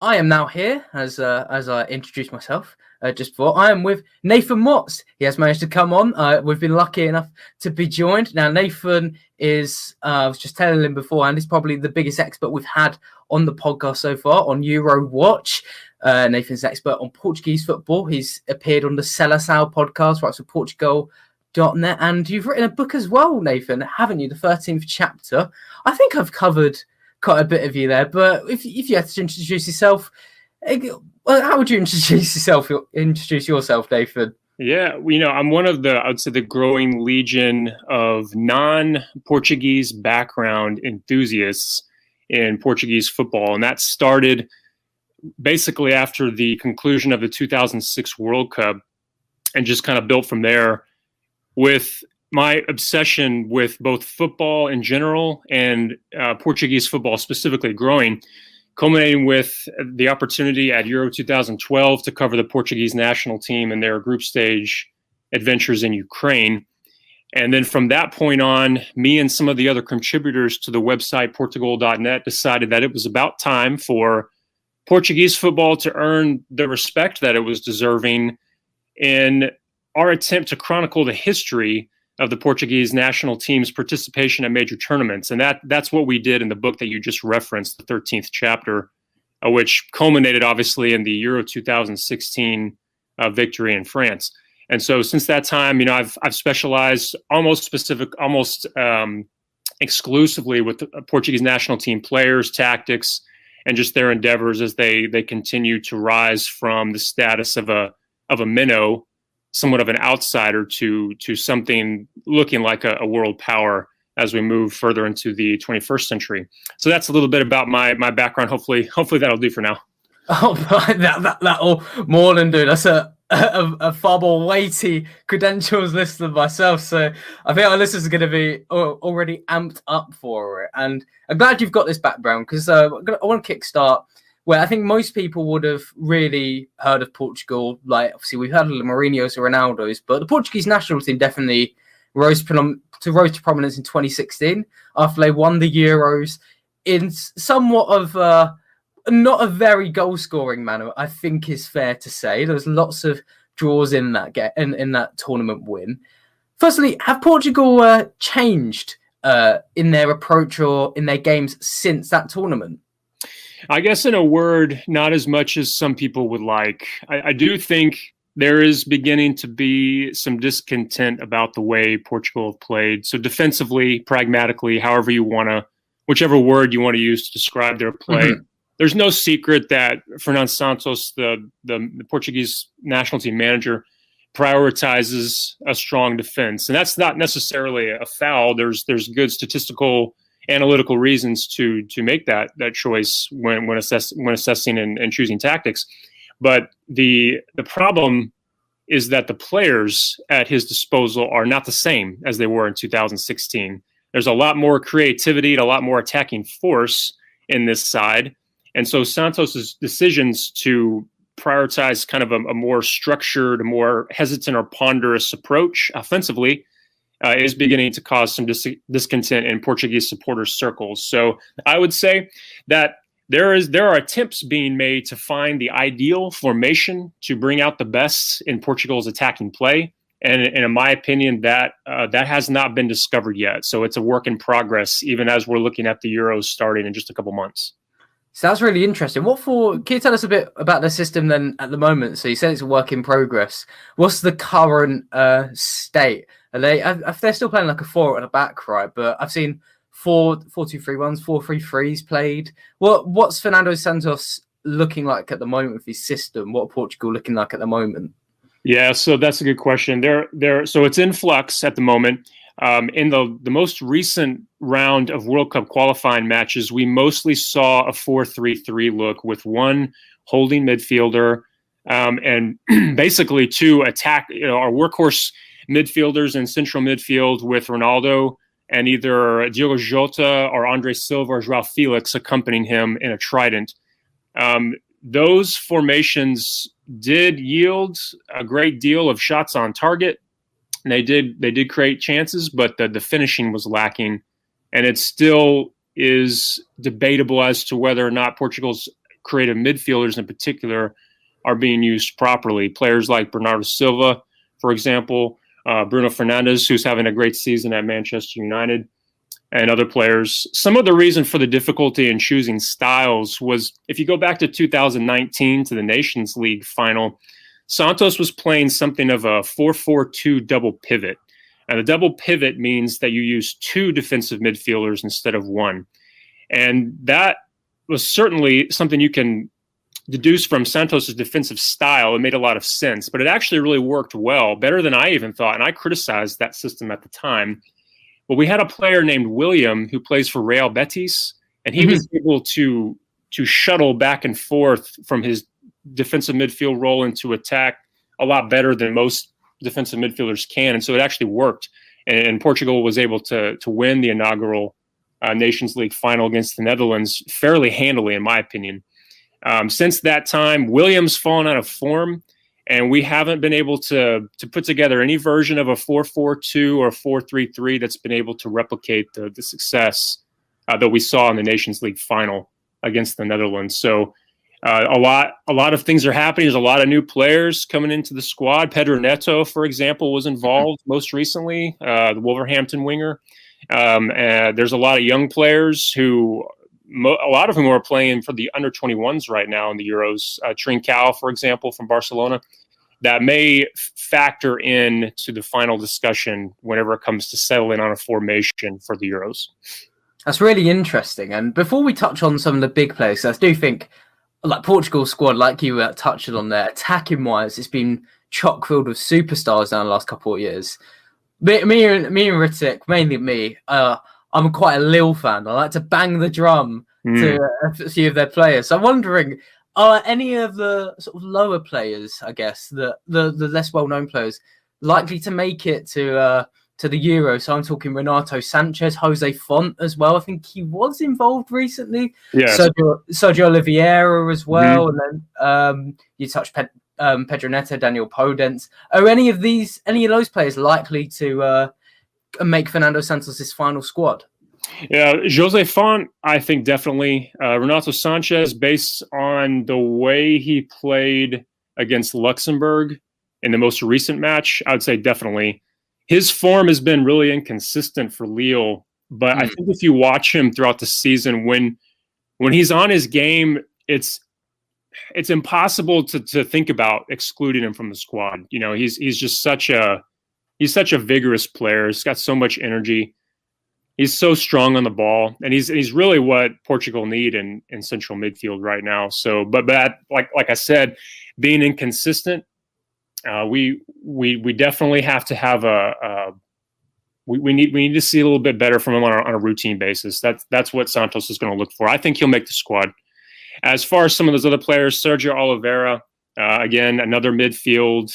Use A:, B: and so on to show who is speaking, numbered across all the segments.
A: I am now here, as I introduced myself just before. I am with Nathan Motz. He has managed to come on. We've been lucky enough to be joined. Now, Nathan is, I was just telling him beforehand, he's probably the biggest expert we've had on the podcast so far on Euro Watch. Nathan's an expert on Portuguese football. He's appeared on the Seleção podcast, writes for Portugal.net, and you've written a book as well, Nathan, haven't you? The 13th chapter. I think I've covered quite a bit of you there, but if you had to introduce yourself, how would you introduce yourself, Nathan?
B: Yeah, I'm one of I'd say the growing legion of non-Portuguese background enthusiasts in Portuguese football. And that started basically after the conclusion of the 2006 World Cup and just kind of built from there with my obsession with both football in general and Portuguese football specifically growing, culminating with the opportunity at Euro 2012 to cover the Portuguese national team and their group stage adventures in Ukraine. And then from that point on, me and some of the other contributors to the website Portugal.net decided that it was about time for Portuguese football to earn the respect that it was deserving in our attempt to chronicle the history of the Portuguese national team's participation at major tournaments. And that's what we did in the book that you just referenced, the 13th chapter, which culminated obviously in the Euro 2016 victory in France. And so since that time, I've specialized almost exclusively with the Portuguese national team players, tactics, and just their endeavors as they continue to rise from the status of a minnow, somewhat of an outsider, to something looking like a world power as we move further into the 21st century. So that's a little bit about my background. Hopefully that'll do for now.
A: Oh, that'll more than do. That's a far more weighty credentials list than myself. So I think our listeners are going to be already amped up for it. And I'm glad you've got this background because I want to kickstart where I think most people would have really heard of Portugal. Like, obviously, we've heard of the Mourinho's or Ronaldo's, but the Portuguese national team definitely rose to prominence in 2016 after they won the Euros in somewhat of not a very goal-scoring manner, I think is fair to say. There was lots of draws in that tournament win. Firstly, have Portugal changed in their approach or in their games since that tournament?
B: I guess in a word, not as much as some people would like. I do think there is beginning to be some discontent about the way Portugal have played. So defensively, pragmatically, whichever word you want to use to describe their play. Mm-hmm. There's no secret that Fernando Santos, the Portuguese national team manager, prioritizes a strong defense. And that's not necessarily a foul. There's good statistical analytical reasons to make that choice when assessing and choosing tactics. But the problem is that the players at his disposal are not the same as they were in 2016. There's a lot more creativity and a lot more attacking force in this side. And so Santos's decisions to prioritize kind of a more structured, more hesitant or ponderous approach offensively is beginning to cause some discontent in Portuguese supporters circles. So I would say that there are attempts being made to find the ideal formation to bring out the best in Portugal's attacking play. And in my opinion, that has not been discovered yet. So it's a work in progress, even as we're looking at the Euros starting in just a couple months.
A: So that's really interesting. Can you tell us a bit about the system then at the moment? So you said it's a work in progress. What's the current state? They're still playing like a 4 at the back, right? But I've seen 4-2-3-1s, 4-3-3s played. What's Fernando Santos looking like at the moment with his system? What are Portugal looking like at the moment?
B: Yeah, so that's a good question. So it's in flux at the moment. In the most recent round of World Cup qualifying matches, we mostly saw a 4-3-3 look with one holding midfielder and basically two attack, our workhorse midfielders in central midfield with Ronaldo and either Diogo Jota or Andre Silva or João Felix accompanying him in a trident. Those formations did yield a great deal of shots on target. And they did create chances, but the finishing was lacking. And it still is debatable as to whether or not Portugal's creative midfielders in particular are being used properly. Players like Bernardo Silva, for example, Bruno Fernandes, who's having a great season at Manchester United, and other players. Some of the reason for the difficulty in choosing styles was, if you go back to 2019 to the Nations League final, Santos was playing something of a 4-4-2 double pivot. And the double pivot means that you use two defensive midfielders instead of one. And that was certainly something you can deduce from Santos's defensive style. It made a lot of sense, but it actually really worked well, better than I even thought. And I criticized that system at the time. But we had a player named William who plays for Real Betis, and he was able to shuttle back and forth from his defensive midfield role into attack a lot better than most defensive midfielders can. And so it actually worked. And Portugal was able to win the inaugural Nations League final against the Netherlands fairly handily, in my opinion. Since that time, William's fallen out of form, and we haven't been able to put together any version of a 4-4-2 or 4-3-3 that's been able to replicate the success that we saw in the Nations League final against the Netherlands. So a lot of things are happening. There's a lot of new players coming into the squad. Pedro Neto, for example, was involved most recently, the Wolverhampton winger. There's a lot of young players who a lot of whom are playing for the under-21s right now in the Euros. Trincao, for example, from Barcelona, that may factor in to the final discussion whenever it comes to settling on a formation for the Euros.
A: That's really interesting. And before we touch on some of the big players, I do think, like Portugal's squad, like you touched on there, attacking-wise, it's been chock-filled with superstars down the last couple of years. Me and Ritik, mainly me, I'm quite a Lille fan. I like to bang the drum to a few of their players. So I'm wondering, are any of the sort of lower players, I guess, the less well-known players, likely to make it to the Euro? So I'm talking Renato Sanchez, Jose Font as well. I think he was involved recently.
B: Yes.
A: Sergio Oliveira as well. And then you touched Pedro Neto, Daniel Podence. Are any of those players likely to make Fernando Santos' final squad?
B: Yeah, Jose Font, I think definitely. Renato Sanchez, based on the way he played against Luxembourg in the most recent match, I would say definitely. His form has been really inconsistent for Lille, but I think if you watch him throughout the season, when he's on his game, it's impossible to think about excluding him from the squad. You know, he's just such a vigorous player. He's got so much energy. He's so strong on the ball, and he's really what Portugal need in central midfield right now. So, but like I said, being inconsistent, we definitely have to have we need to see a little bit better from him on a routine basis. That's what Santos is going to look for. I think he'll make the squad. As far as some of those other players, Sergio Oliveira, again, another midfield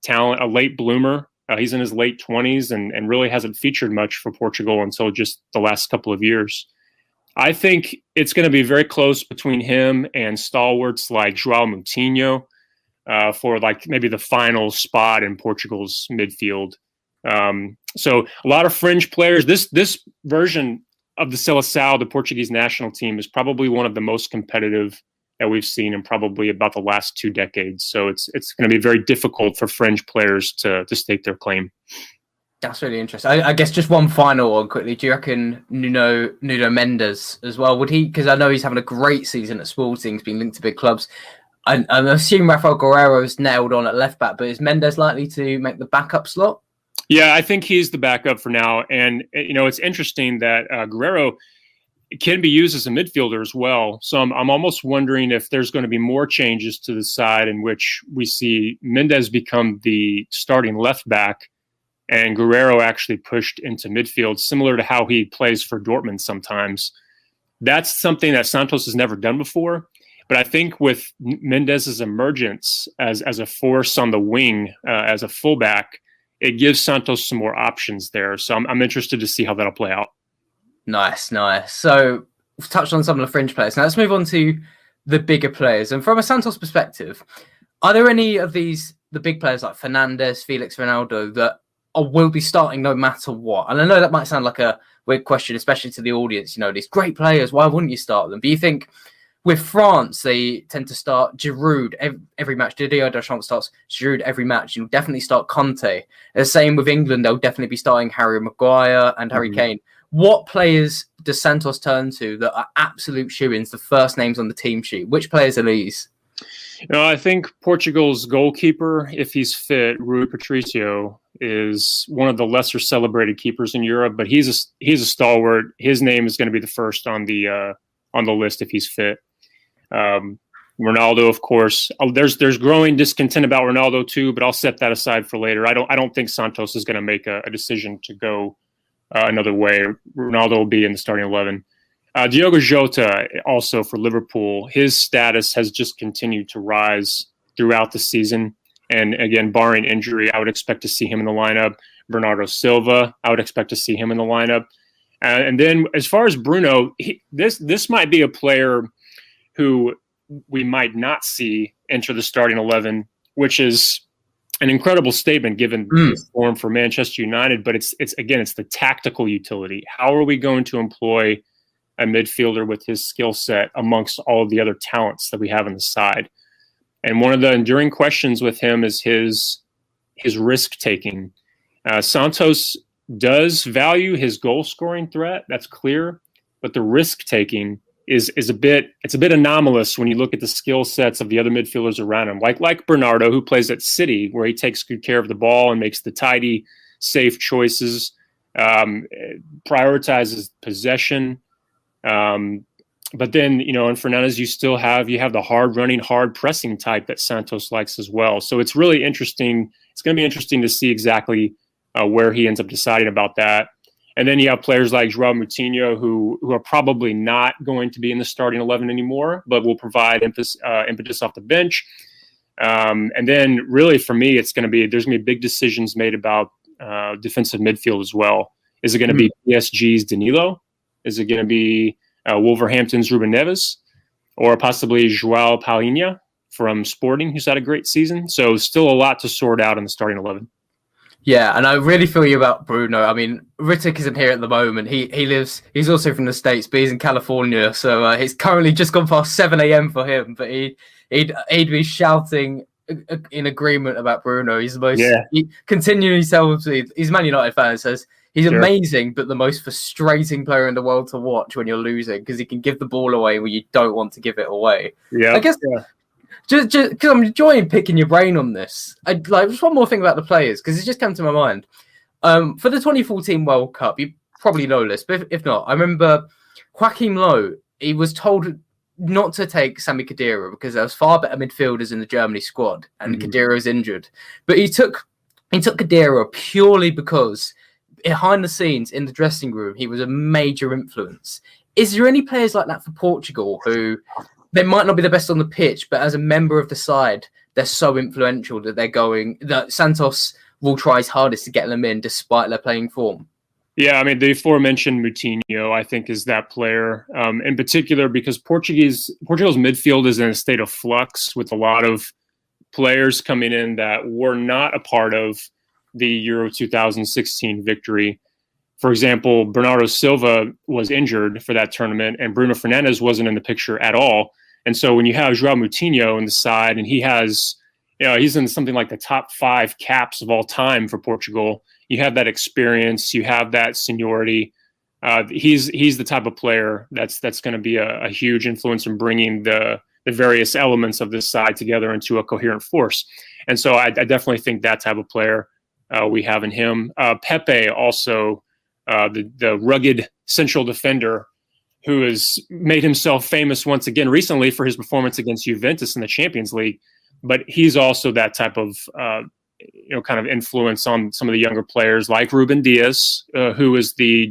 B: talent, a late bloomer. He's in his late 20s and really hasn't featured much for Portugal until just the last couple of years. I think it's going to be very close between him and stalwarts like João Moutinho for like maybe the final spot in Portugal's midfield. So a lot of fringe players. This version of the Seleção, the Portuguese national team, is probably one of the most competitive that we've seen in probably about the last 2 decades. So it's going to be very difficult for fringe players to stake their claim.
A: That's really interesting. I guess just one final one quickly. Do you reckon Nuno Mendes as well? Would he? Because I know he's having a great season at Sporting. He's been linked to big clubs. I assume Rafael Guerrero's nailed on at left back, but is Mendes likely to make the backup slot?
B: Yeah, I think he's the backup for now. And, you know, it's interesting that Guerrero can be used as a midfielder as well. So I'm almost wondering if there's going to be more changes to the side in which we see Mendez become the starting left back and Guerrero actually pushed into midfield, similar to how he plays for Dortmund sometimes. That's something that Santos has never done before. But I think with Mendez's emergence as a force on the wing, as a fullback, it gives Santos some more options there. So I'm interested to see how that'll play out. Nice.
A: So we've touched on some of the fringe players. Now let's move on to the bigger players. And from a Santos perspective, are there any of the big players like Fernandes, Felix, Ronaldo that will be starting no matter what? And I know that might sound like a weird question, especially to the audience. You know, these great players, why wouldn't you start them? But you think with France, they tend to start Giroud every match. Didier Deschamps starts Giroud every match. You'll definitely start Conte. The same with England. They'll definitely be starting Harry Maguire and Harry Kane. What players does Santos turn to that are absolute shoo-ins, the first names on the team sheet? Which players are these?
B: I think Portugal's goalkeeper, if he's fit, Rui Patricio, is one of the lesser celebrated keepers in Europe, but he's a stalwart. His name is going to be the first on the list if he's fit. Ronaldo, of course. There's growing discontent about Ronaldo too, but I'll set that aside for later. I don't think Santos is going to make a decision to go another way. Ronaldo will be in the starting 11. Diogo Jota, also for Liverpool, his status has just continued to rise throughout the season. And again, barring injury, I would expect to see him in the lineup. Bernardo Silva, I would expect to see him in the lineup. And then as far as Bruno, this might be a player who we might not see enter the starting 11, which is an incredible statement given his form for Manchester United. But it's the tactical utility. How are we going to employ a midfielder with his skill set amongst all of the other talents that we have on the side? And one of the enduring questions with him is his risk taking. Santos does value his goal scoring threat. That's clear, but the risk taking is a bit anomalous when you look at the skill sets of the other midfielders around him, like Bernardo, who plays at City, where he takes good care of the ball and makes the tidy, safe choices, prioritizes possession. But then, in Fernandez, you have the hard running, hard pressing type that Santos likes as well. So it's really interesting. It's going to be interesting to see exactly where he ends up deciding about that. And then you have players like João Moutinho, who are probably not going to be in the starting 11 anymore, but will provide impetus off the bench. And then really for me, there's going to be big decisions made about defensive midfield as well. Is it going to be PSG's Danilo? Is it going to be Wolverhampton's Ruben Neves, or possibly João Palhinha from Sporting, who's had a great season? So still a lot to sort out in the starting 11.
A: Yeah, and I really feel you about Bruno. I mean, Rittick isn't here at the moment. He's also from the States, but he's in California. So it's currently just gone past 7 a.m. for him. But he'd be shouting in agreement about Bruno. He's the most, he continually tells me, he's a Man United fan, says he's amazing, but the most frustrating player in the world to watch when you're losing, because he can give the ball away when you don't want to give it away.
B: Yeah,
A: I guess. Yeah. Just because I'm enjoying picking your brain on this. I'd like just one more thing about the players, because it just came to my mind. For the 2014 World Cup, you probably know this, but if not, I remember Joachim Low, he was told not to take Sami Khedira because there was far better midfielders in the Germany squad, and Khedira was injured. But he took Khedira purely because behind the scenes in the dressing room, he was a major influence. Is there any players like that for Portugal who they might not be the best on the pitch, but as a member of the side, they're so influential that Santos will try his hardest to get them in despite their playing form?
B: Yeah, I mean, the aforementioned Moutinho, I think, is that player in particular because Portugal's midfield is in a state of flux with a lot of players coming in that were not a part of the Euro 2016 victory. For example, Bernardo Silva was injured for that tournament, and Bruno Fernandes wasn't in the picture at all. And so when you have João Moutinho on the side, and he's in something like the top 5 caps of all time for Portugal, you have that experience, you have that seniority. He's the type of player that's going to be a huge influence in bringing the various elements of this side together into a coherent force. And so I definitely think that type of player we have in him. Pepe also, the rugged central defender who has made himself famous once again recently for his performance against Juventus in the Champions League. But he's also that type of kind of influence on some of the younger players like Ruben Dias, who is the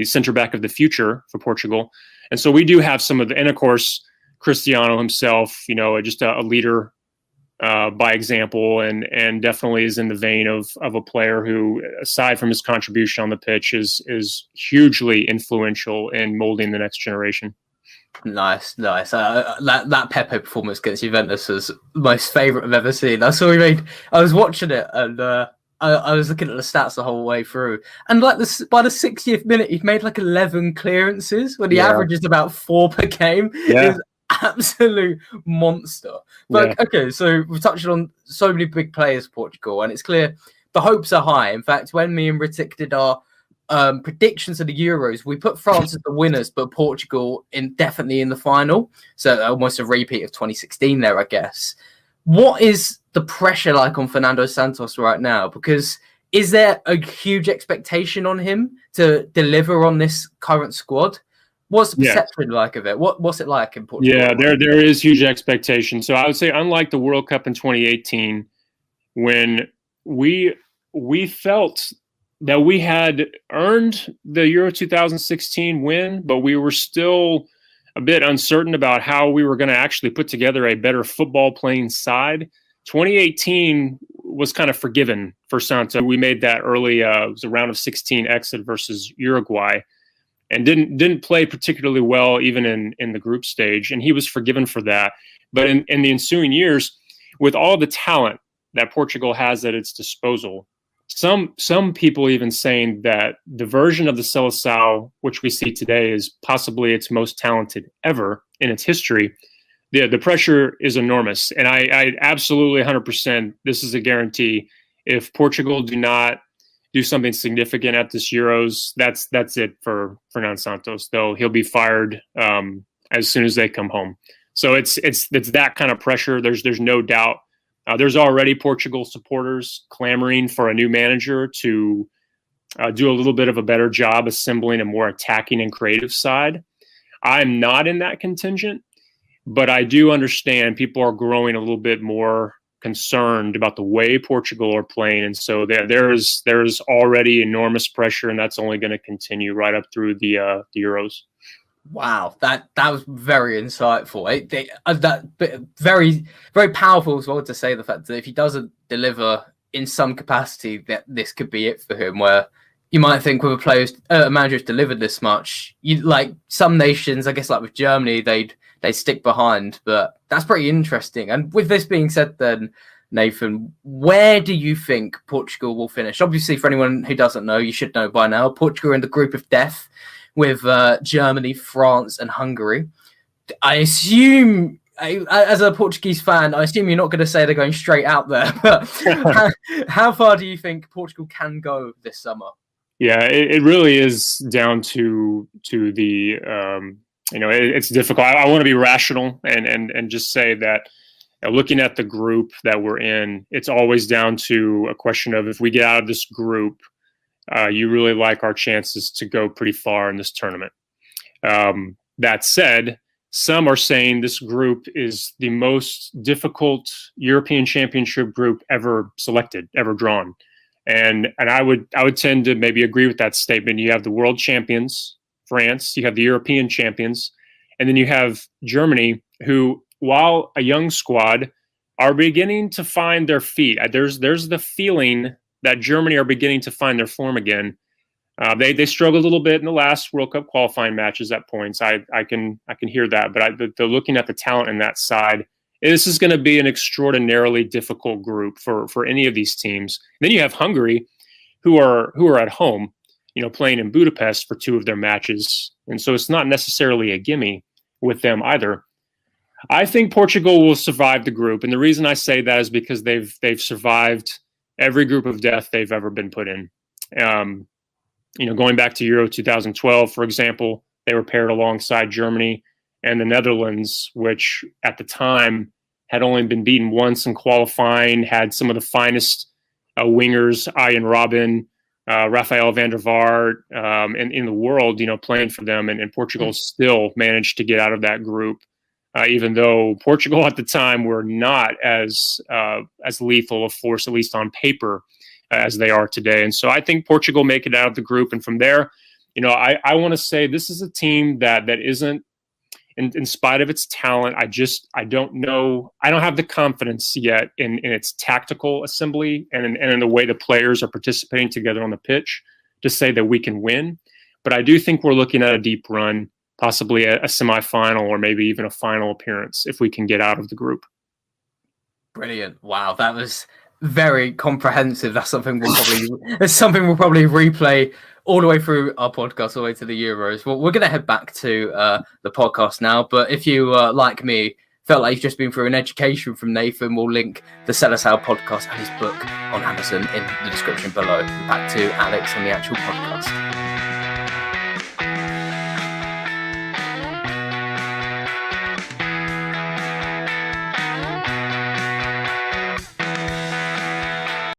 B: center back of the future for Portugal. And so we do have some of the, and of course, Cristiano himself, just a leader by example, and definitely is in the vein of a player who, aside from his contribution on the pitch, is hugely influential in molding the next generation.
A: Nice. That Pepe performance against Juventus was my favourite I've ever seen. I was watching it, and I was looking at the stats the whole way through, and like by the 60th minute, he'd made like 11 clearances, when the average is about 4 per game.
B: Yeah.
A: It was absolute monster. But okay, so we've touched on so many big players for Portugal, and it's clear the hopes are high. In fact, when me and Ritik did our predictions of the Euros, we put France as the winners, but Portugal definitely in the final. So almost a repeat of 2016 there, I guess. What is the pressure like on Fernando Santos right now? Because is there a huge expectation on him to deliver on this current squad? What's the perception like of it? What's it like in Portugal?
B: Yeah, there is huge expectation. So I would say, unlike the World Cup in 2018, when we felt that we had earned the Euro 2016 win, but we were still a bit uncertain about how we were going to actually put together a better football playing side. 2018 was kind of forgiven for Santos. We made that early, it was a round of 16 exit versus Uruguay, and didn't play particularly well even in the group stage, and he was forgiven for that. But in the ensuing years, with all the talent that Portugal has at its disposal, some people even saying that the version of the Seleção which we see today is possibly its most talented ever in its history. The pressure is enormous, and I absolutely 100%, this is a guarantee. If Portugal do not do something significant at this Euros, that's it for Fernando Santos. Though he'll be fired as soon as they come home. So it's that kind of pressure. There's no doubt. There's already Portugal supporters clamoring for a new manager to do a little bit of a better job assembling a more attacking and creative side. I'm not in that contingent, but I do understand people are growing a little bit more concerned about the way Portugal are playing, and so there's already enormous pressure, and that's only going to continue right up through the Euros.
A: Wow, that was very insightful. Very, very powerful as well to say the fact that if he doesn't deliver in some capacity, that this could be it for him. Where you might think with a manager who's delivered this much, like some nations, I guess, like with Germany, they'd stick behind. But that's pretty interesting. And with this being said, then Nathan, where do you think Portugal will finish? Obviously, for anyone who doesn't know, you should know by now. Portugal are in the group of death with Germany, France, and Hungary. I assume, as a Portuguese fan, I assume you're not going to say they're going straight out there. But how far do you think Portugal can go this summer?
B: Yeah, it really is down to the it's difficult. I want to be rational and just say that looking at the group that we're in, it's always down to a question of, if we get out of this group, you really like our chances to go pretty far in this tournament. That said, some are saying this group is the most difficult European Championship group ever selected, ever drawn. And I would tend to maybe agree with that statement. You have the world champions, France, you have the European champions, and then you have Germany, who, while a young squad, are beginning to find their feet. There's the feeling that Germany are beginning to find their form again. They struggled a little bit in the last World Cup qualifying matches at points. I can hear that, but they're looking at the talent in that side. This is going to be an extraordinarily difficult group for any of these teams. Then you have Hungary, who are at home, playing in Budapest for 2 of their matches, and so it's not necessarily a gimme with them either. I think Portugal will survive the group, and the reason I say that is because they've survived every group of death they've ever been put in. Going back to Euro 2012, for example, they were paired alongside Germany and the Netherlands, which at the time had only been beaten once in qualifying, had some of the finest wingers, Ian Robben, Rafael van der Vaart, in the world, playing for them. And Portugal still managed to get out of that group, even though Portugal at the time were not as lethal a force, at least on paper, as they are today. And so I think Portugal make it out of the group. And from there, I want to say this is a team that isn't, in spite of its talent, I don't know. I don't have the confidence yet in its tactical assembly and in the way the players are participating together on the pitch to say that we can win. But I do think we're looking at a deep run, possibly a semifinal or maybe even a final appearance if we can get out of the group.
A: Brilliant. Wow, that was very comprehensive. That's something we'll probably replay all the way through our podcast, all the way to the Euros. Well, we're going to head back to the podcast now. But if you, like me, felt like you've just been through an education from Nathan, we'll link the Sell Us Out podcast and his book on Amazon in the description below. Back to Alex on the actual podcast.